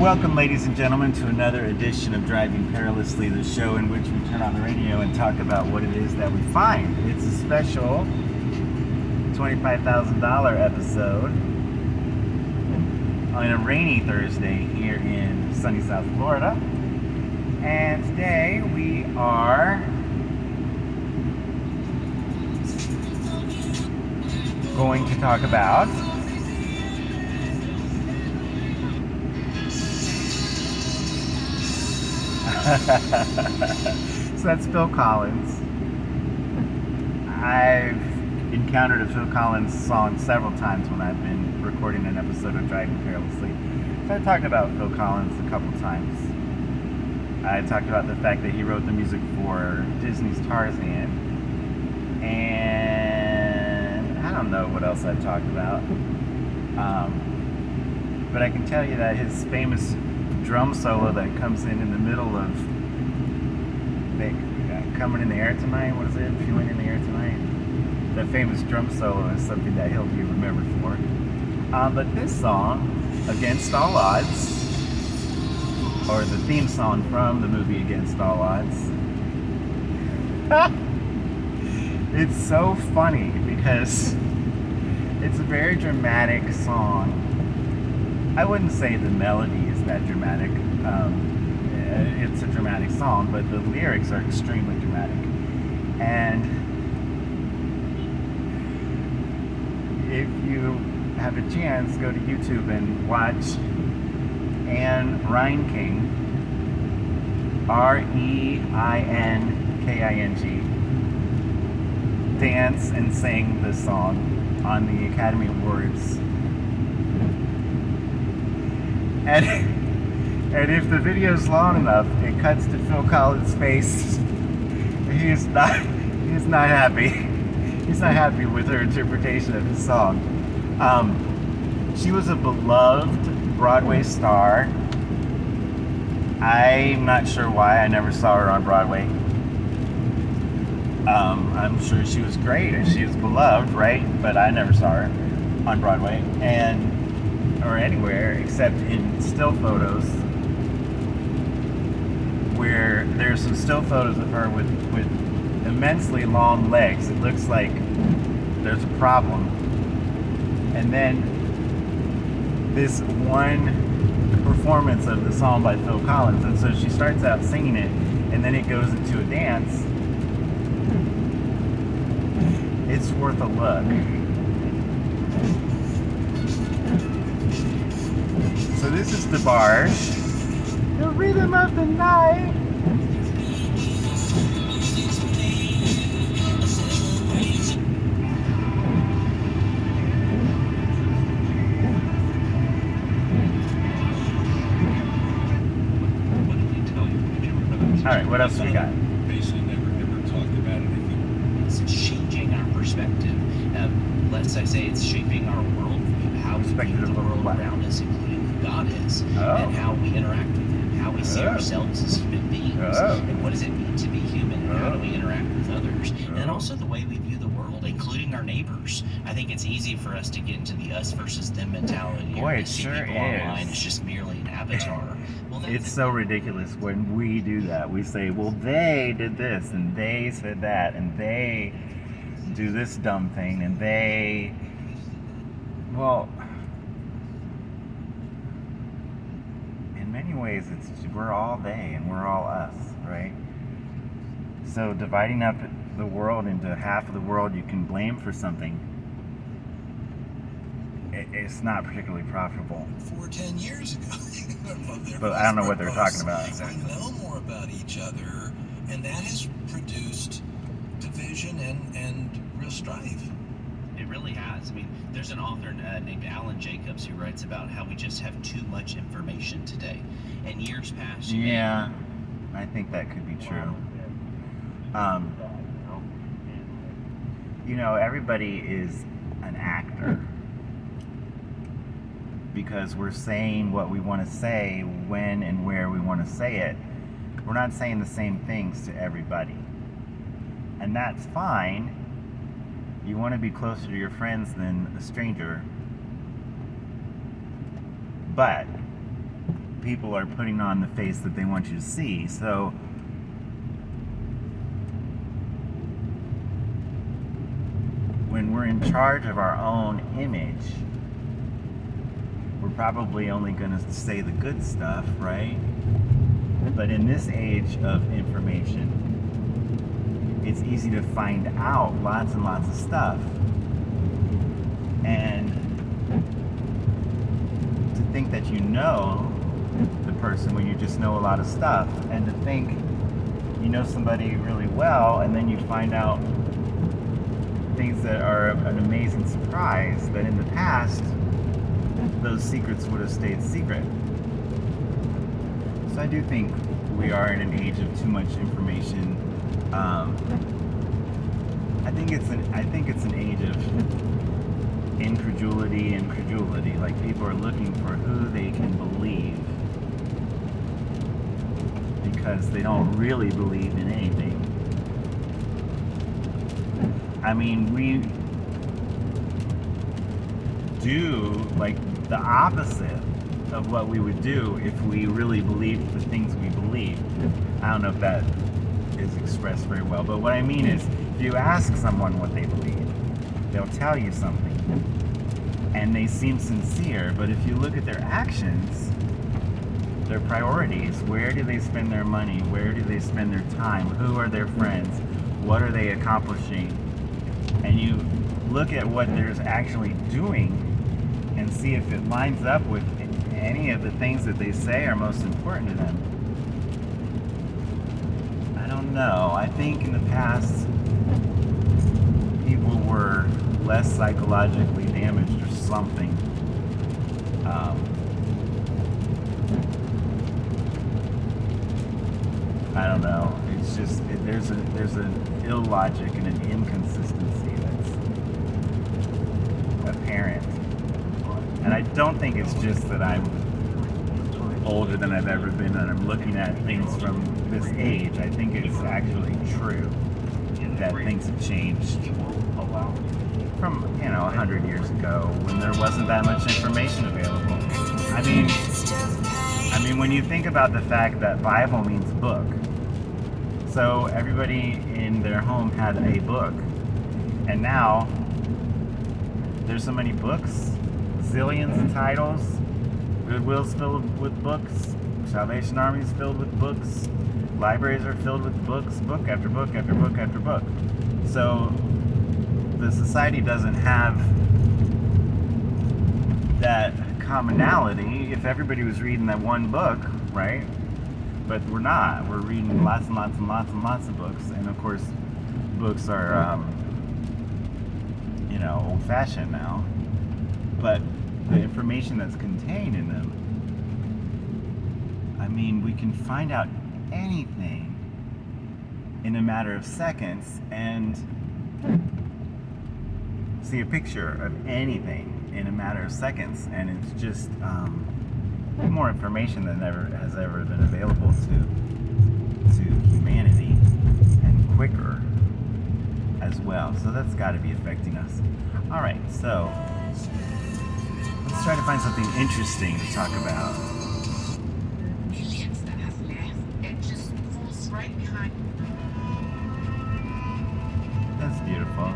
Welcome, ladies and gentlemen, to another edition of Driving Perilously, the show in which we turn on the radio and talk about what it is that we find. It's a special $25,000 episode on a rainy Thursday here in sunny South Florida. And today we are going to talk about so that's Phil Collins. I've encountered a Phil Collins song several times when I've been recording an episode of Driving Perilously. So I talked about Phil Collins a couple times. I talked about the fact that he wrote the music for Disney's Tarzan. And I don't know what else I've talked about. But I can tell you that his famous drum solo that comes in the middle of Coming in the Air Tonight, what is it? Feeling in the Air Tonight? That famous drum solo is something that he'll be remembered for. But this song, Against All Odds, or the theme song from the movie Against All Odds, it's so funny because it's a very dramatic song. I wouldn't say the melody is that dramatic. It's a dramatic song, but the lyrics are extremely dramatic. And if you have a chance, go to YouTube and watch Anne Reinking, Reinking, dance and sing this song on the Academy Awards. And if the video's long enough, it cuts to Phil Collins' face. He's not happy. He's not happy with her interpretation of his song. She was a beloved Broadway star. I'm not sure why I never saw her on Broadway. I'm sure she was great and she was beloved, right? But I never saw her on Broadway or anywhere except in still photos, where there's some still photos of her with immensely long legs. It looks like there's a problem. And then this one performance of the song by Phil Collins, and so she starts out singing it, and then it goes into a dance. It's worth a look. So this is DeBarge, the rhythm of the night. All right, what else we got? Basically, never talked about it. It's changing our perspective. Let's say it's shaping our worldview, how we view the world around us, including who God is, and how we interact with Him, how we see ourselves as human beings, and what does it mean to be human, and how do we interact with others, and also the way we view the world, including our neighbors. I think it's easy for us to get into the us versus them mentality. Boy, it see sure people online as just merely an avatar. It's so ridiculous when we do that. We say, well, they did this, and they said that, and they do this dumb thing, and they... Well, in many ways, we're all they, and we're all us, right? So dividing up the world into half of the world you can blame for something, it's not particularly profitable. 10 years ago. But I don't know what they're talking about. We know more about each other, and that has produced division and real strife. It really has. I mean, there's an author named Alan Jacobs who writes about how we just have too much information today. And years past. Yeah, I think that could be true. You know, everybody is an actor, because we're saying what we want to say when and where we want to say it. We're not saying the same things to everybody. And that's fine. You want to be closer to your friends than a stranger. But people are putting on the face that they want you to see. So when we're in charge of our own image, we're probably only going to say the good stuff, right? But in this age of information, it's easy to find out lots and lots of stuff. And to think that you know the person when you just know a lot of stuff, and to think you know somebody really well, and then you find out things that are an amazing surprise that in the past those secrets would have stayed secret. So I do think we are in an age of too much information. I think it's an age of incredulity and credulity. Like, people are looking for who they can believe because they don't really believe in anything. I mean, we do like the opposite of what we would do if we really believed the things we believe. I don't know if that is expressed very well, but what I mean is, if you ask someone what they believe, they'll tell you something, and they seem sincere, but if you look at their actions, their priorities, where do they spend their money, where do they spend their time, who are their friends, what are they accomplishing, and you look at what they're actually doing and see if it lines up with any of the things that they say are most important to them. I don't know. I think in the past, people were less psychologically damaged or something. I don't know. It's just there's an illogic and an inconsistency that's apparent, and I don't think it's just that I'm older than I've ever been and I'm looking at things from this age. I think it's actually true that things have changed from 100 years ago when there wasn't that much information available. I mean, when you think about the fact that Bible means book, so everybody in their home had a book, and now there's so many books, zillions of titles. Goodwill's filled with books, Salvation Army's filled with books, libraries are filled with books, book after book after book after book. So the society doesn't have that commonality. If everybody was reading that one book, right? But we're not. We're reading lots and lots and lots and lots of books. And of course, books are, old-fashioned now. But the information that's contained in them, I mean, we can find out anything in a matter of seconds and see a picture of anything in a matter of seconds, and it's just more information than has ever been available to humanity, and quicker as well. So that's got to be affecting us. All right, so let's try to find something interesting to talk about. Millions that have left. It just falls right behind. That's beautiful.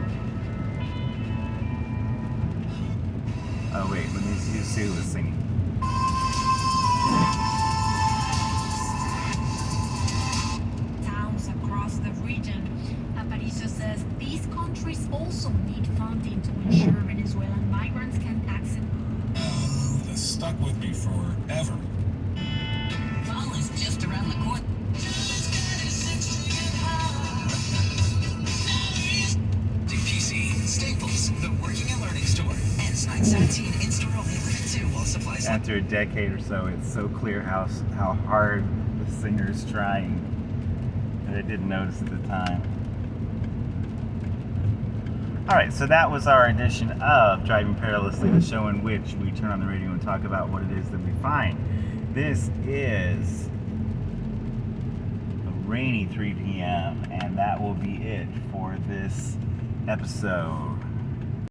Oh wait, let me see who Sue was singing. Towns across the region. Aparicio says these countries also need funding to ensure Venezuelan migrants can access. That's stuck with me forever. Fall is just around the corner. DPC, Staples, the Working and Learning Store, and 917 in-store only limited to while supplies last. After a decade or so, it's so clear how hard the singer's trying that I didn't notice at the time. Alright, so that was our edition of Driving Perilously, the show in which we turn on the radio and talk about what it is that we find. This is a rainy 3 p.m., and that will be it for this episode.